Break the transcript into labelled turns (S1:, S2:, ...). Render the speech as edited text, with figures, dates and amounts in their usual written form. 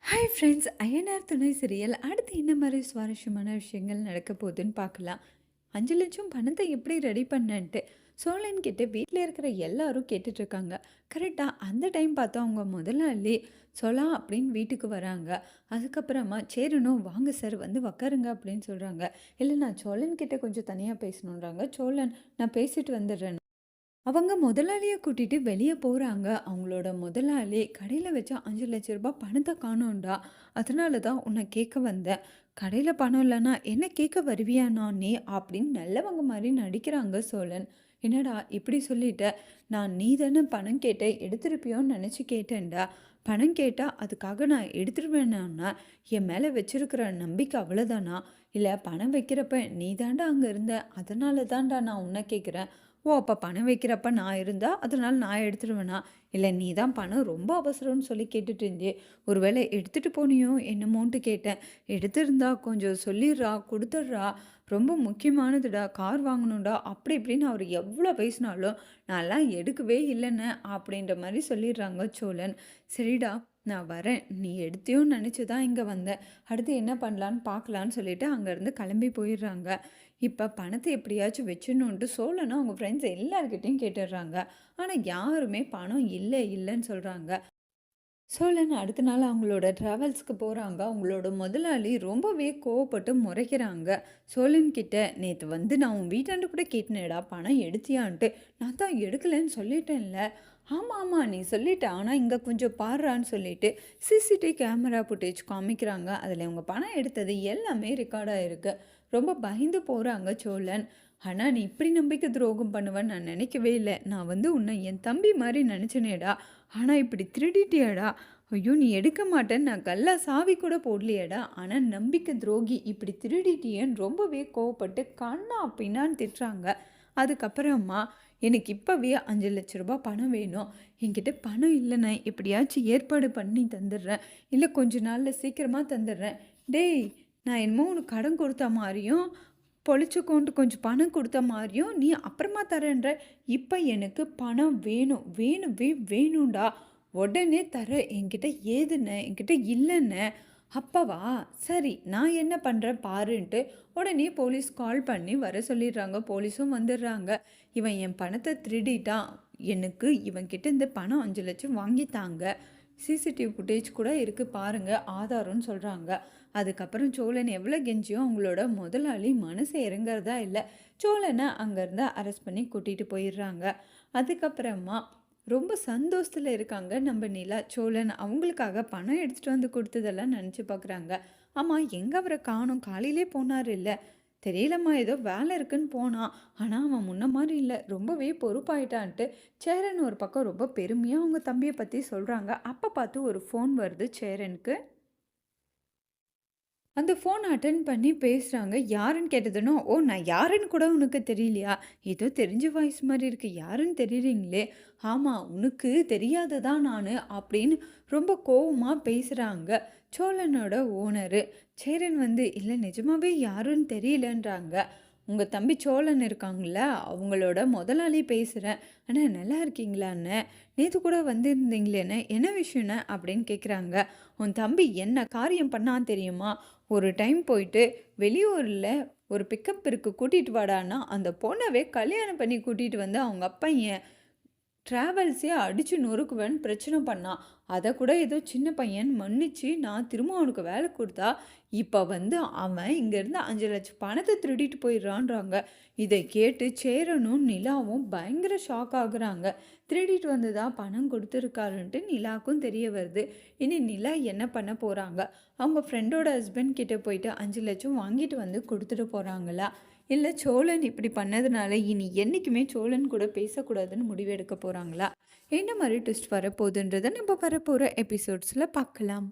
S1: Hi friends, Ayyanar துணை serial அடுத்து என்ன மாதிரி சுவாரஸ்யமான விஷயங்கள் நடக்க போகுதுன்னு பார்க்கலாம். 5,00,000 பணத்தை எப்படி ரெடி பண்ணன்ட்டு சோழன் கிட்ட வீட்டில் இருக்கிற எல்லாரும் கேட்டுட்ருக்காங்க. கரெக்டாக அந்த டைம் பார்த்தா அவங்க முதலாளி சோழா அப்படின்னு வீட்டுக்கு வராங்க. அதுக்கப்புறமா சேரணும் வாங்க சார் வந்து உக்காருங்க அப்படின்னு சொல்கிறாங்க. இல்லை நான் சோழன் கிட்ட கொஞ்சம் தனியாக பேசணுன்றாங்க. சோழன் நான் பேசிட்டு வந்துடுறேன். அவங்க முதலாளிய கூட்டிட்டு வெளிய போறாங்க. அவங்களோட முதலாளி கடையில வச்ச ரூ. 5,00,000 பணத்த காணோம்டா. அதனால தான் உன்ன கேட்க வந்தேன். கடையில பணம் இல்லன்னா என்ன கேட்க வருவியாண்ணா நீ? அப்படின்னு நல்லவங்க மாரி நடிக்கிறாங்க சோழன். என்னடா இப்படி சொல்லிட்ட? நான் நீ தானே பணம் கேட்ட எடுத்திருப்பியோன்னு நெனச்சு கேட்டேன்டா. பணம் கேட்டா அதுக்காக நான் எடுத்துருவேனான்னா, என் மேல வச்சிருக்கிற நம்பிக்கை அவ்வளோதானா? இல்ல பணம் வைக்கிறப்ப நீ தான்டா அங்க இருந்த. அதனால தான்டா நான் உன்ன கேட்கிறேன். ஓ! அப்ப பணம் வைக்கிறப்ப நான் இருந்தா, அதனால நான் எடுத்துருவேனா? இல்ல நீ தான் பணம் ரொம்ப அவசரம்னு சொல்லி கேட்டுட்டு இருந்தியே. ஒரு வேளை எடுத்துட்டு போனியோ என்னமோன்ட்டு கேட்டேன். எடுத்திருந்தா கொஞ்சம் சொல்லிட்றா, குடுத்துட்றா. ரொம்ப முக்கியமானதுடா. கார் வாங்கணும்டா. அப்படி இப்படின்னு அவர் எவ்வளோ பேசினாலும், நான்லாம் எடுக்கவே இல்லைண்ணே அப்படின்ற மாரி சொல்லிடுறாங்க சோழன். சரிடா நான் வரேன். நீ எடுத்தியோன்னு நெனச்சு தான் இங்க வந்தேன். அடுத்து என்ன பண்ணலான்னு பார்க்கலான்னு சொல்லிட்டு அங்கேருந்து கிளம்பி போயிடுறாங்க. இப்போ பணத்தை எப்படியாச்சும் வச்சிடணுன்ட்டு சோழனும் அவங்க ஃப்ரெண்ட்ஸ் எல்லார்கிட்டையும் கேட்டுடுறாங்க. ஆனால் யாருமே பணம் இல்லை இல்லைன்னு சொல்கிறாங்க. சோழன் அடுத்த நாள் அவங்களோட ட்ராவல்ஸ்க்கு போகிறாங்க. அவங்களோட முதலாளி ரொம்பவே கோவப்பட்டு முறைக்கிறாங்க. சோழன் கிட்ட நேற்று வந்து நான் உன் வீட்டாண்டு கூட கேட்டேனேடா பணம் எடுத்தியான்ட்டு. நான் தான் எடுக்கலைன்னு சொல்லிட்டேன்ல. ஆமாம் ஆமாம் நீ சொல்லிட்ட. ஆனால் இங்கே கொஞ்சம் பாடுறான்னு சொல்லிட்டு சிசிடிவி கேமரா ஃபுட்டேஜ் காமிக்கிறாங்க. அதில் அவங்க பணம் எடுத்தது எல்லாமே ரெக்கார்டாக இருக்குது. ரொம்ப பயந்து போகிறாங்க சோழன். ஆனால் நீ இப்படி நம்பிக்கை துரோகம் பண்ணுவேன்னு நான் நினைக்கவே இல்லை. நான் வந்து உன்னை என் தம்பி மாதிரி நினச்சினேடா. ஆனால் இப்படி திருடிட்டியாடா. ஐயோ நீ எடுக்க மாட்டேன்னு நான் கல்லா சாவி கூட போடலையேடா. ஆனால் நம்பிக்கை துரோகி இப்படி திருடிட்டியேன்னு ரொம்பவே கோவப்பட்டு கண்ணா பின்னான்னு திட்டுறாங்க. அதுக்கப்புறமா எனக்கு இப்போவே 5,00,000 பணம் வேணும். என்கிட்ட பணம் இல்லைண்ணே, எப்படியாச்சும் ஏற்பாடு பண்ணி தந்துடுறேன். இல்லை கொஞ்ச நாளில் சீக்கிரமாக தந்துடுறேன். டேய் நான் என்னமோ உனக்கு கடன் கொடுத்த மாதிரியும் பொழிச்சுக்கோன்ட்டு கொஞ்சம் பணம் கொடுத்த மாதிரியும் நீ அப்புறமா தரேன்ற. இப்போ எனக்கு பணம் வேணும் வேணுவே வேணும்டா. உடனே தர. என்கிட்ட ஏதுண்ணே என்கிட்ட இல்லைண்ணே. அப்பவா சரி நான் என்ன பண்ணுறேன் பாருன்ட்டு உடனே போலீஸ் கால் பண்ணி வர சொல்லிடுறாங்க. போலீஸும் வந்துடுறாங்க. இவன் என் பணத்தை திருடிட்டான். எனக்கு இவன்கிட்ட இந்த பணம் 5,00,000 வாங்கித்தாங்க. சிசிடிவி ஃபுட்டேஜ் கூட இருக்குது பாருங்கள் ஆதாரம்னு சொல்கிறாங்க. அதுக்கப்புறம் சோழன் எவ்வளோ கெஞ்சியும் அவங்களோட முதலாளி மனசு இறங்குறதா இல்லை. சோழனை அங்கேருந்து அரெஸ்ட் பண்ணி கூட்டிகிட்டு போயிடுறாங்க. அதுக்கப்புறமா ரொம்ப சந்தோஷத்தில் இருக்காங்க நம்ம நிலா. சோழன் அவங்களுக்காக பணம் எடுத்துகிட்டு வந்து கொடுத்ததெல்லாம் நினச்சி பார்க்குறாங்க. ஆமாம் எங்கே அவரை காணோம்? காலையிலே போனார் இல்லை? தெரியலம்மா ஏதோ வேலை இருக்குன்னு போனான். ஆனால் அவன் முன்ன மாதிரி இல்லை, ரொம்பவே பொறுப்பாயிட்டான்ட்டு சேரன் ஒரு பக்கம் ரொம்ப பெருமையாக அவங்க தம்பியை பற்றி சொல்கிறாங்க. அப்போ பார்த்து ஒரு ஃபோன் வருது சேரனுக்கு. அந்த ஃபோன் அட்டெண்ட் பண்ணி பேசுகிறாங்க. யாருன்னு கேட்டதுனோ, ஓ நான் யாருன்னு கூட உனக்கு தெரியலையா? ஏதோ தெரிஞ்ச வாய்ஸ் மாதிரி இருக்குது. யாருன்னு தெரியுறீங்களே. ஆமாம் உனக்கு தெரியாததா நான் அப்படின்னு ரொம்ப கோவமாக பேசுகிறாங்க சோழனோட ஓனரு. சேரன் வந்து இல்லை நிஜமாவே யாருன்னு தெரியலன்றாங்க. உங்கள் தம்பி சோழன் இருக்காங்கள அவங்களோட முதலாளி பேசுகிறேன். அண்ணா நல்லா இருக்கீங்களாண்ணே? நேற்று கூட வந்திருந்தீங்களேண்ணே என்ன விஷயண்ணே அப்படின்னு கேட்குறாங்க. உன் தம்பி என்ன காரியம் பண்ணான்னு தெரியுமா? ஒரு டைம் போயிட்டு வெளியூரில் ஒரு பிக்கப் இருக்கு கூட்டிகிட்டு வாடான்னா அந்த பொண்ணவே கல்யாணம் பண்ணி கூட்டிகிட்டு வந்து அவங்க அப்பா என் ட்ராவல்ஸே அடித்து நொறுக்குவேன்னு பிரச்சனை பண்ணான். அதை கூட ஏதோ சின்ன பையன் மன்னிச்சு நான் திரும்ப அவனுக்கு வேலை கொடுத்தா இப்போ வந்து அவன் இங்கேருந்து 5,00,000 பணத்தை திருடிட்டு போயிடுறான்றாங்க. இதை கேட்டு சேரனும் நிலாவும் பயங்கர ஷாக் ஆகுறாங்க. திருடிட்டு வந்ததா பணம் கொடுத்துருக்காருன்ட்டு நிலாவுக்கும் தெரிய வருது. இனி நிலா என்ன பண்ண போகிறாங்க? அவங்க ஃப்ரெண்டோட ஹஸ்பண்ட் கிட்டே போயிட்டு 5,00,000 வாங்கிட்டு வந்து கொடுத்துட்டு போகிறாங்களா? இல்லை சோழன் இப்படி பண்ணதுனால இனி என்றைக்குமே சோழன் கூட பேசக்கூடாதுன்னு முடிவெடுக்க போகிறாங்களா? என்ன மாதிரி ட்விஸ்ட் வரப்போகுதுன்றதை நம்ம வரப்போகிற எபிசோட்ஸில் பார்க்கலாம்.